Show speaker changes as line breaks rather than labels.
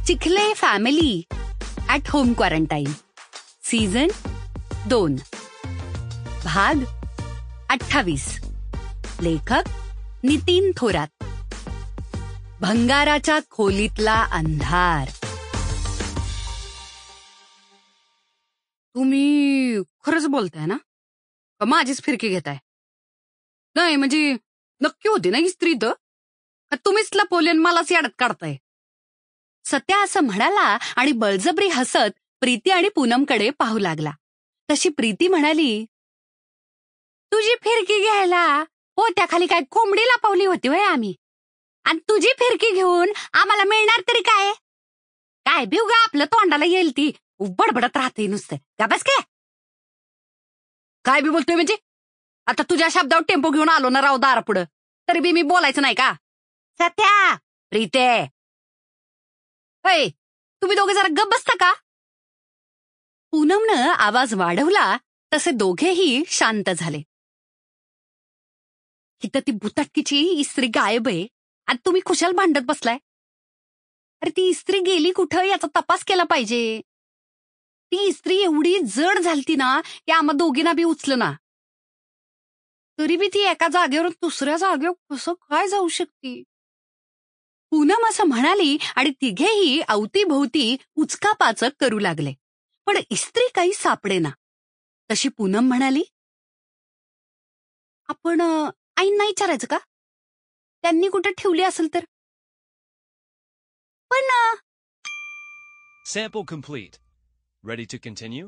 Chikhale family at home quarantine season 2 भाग 28 लेखक नितीन थोरात. भंगाराच्या खोलीतला अंधार. तुम्ही खरंच बोलताय ना? का माझीच फिरकी घेताय? नाही म्हणजे नक्की होती ना ही स्त्री तर? का तुम्हीच लपवली आणि मलाच याडत काढताय? सत्या असं म्हणाला आणि बळजबरी हसत प्रीती आणि पूनमकडे पाहू लागला. तशी प्रीती म्हणाली, तुझी फिरकी घ्यायला हो त्याखाली काय कोंबडी लपवली होती वय आम्ही, आणि तुझी फिरकी घेऊन आम्हाला मिळणार तरी काय? काय भिव गा आपलं तोंडाला येईल ती बडबडत राहते नुसतं. का बस काय बी बोलतोय म्हणजे? आता तुझ्या शब्दावर टेम्पो घेऊन आलो ना राव दारापुढं, तरी बी मी बोलायचं नाही का? सत्या, प्रीते, तुम्ही दोघे जरा गप्प बसता का? पूनमनं आवाज वाढवला तसे दोघेही शांत झाले. इथं ती भुताटकीची इस्त्री गायब आहे आणि तुम्ही खुशाल भांडत बसलाय. अरे ती इस्त्री गेली कुठं याचा तपास केला पाहिजे. ती इस्त्री एवढी जड झालती ना की आम्हा दोघींना बी उचलं ना. तरी बी ती एका जागेवरून दुसऱ्या जागेवर कसं काय जाऊ शकते? पूनम असं म्हणाली आणि तिघेही अवतीभोवती उचकापाचक करू लागले. पण इस्त्री काही सापडेना. तशी पूनम म्हणाली, आपण आईंना विचारायचं का? त्यांनी कुठे ठेवली असेल तर? पण
Sample complete. Ready to continue?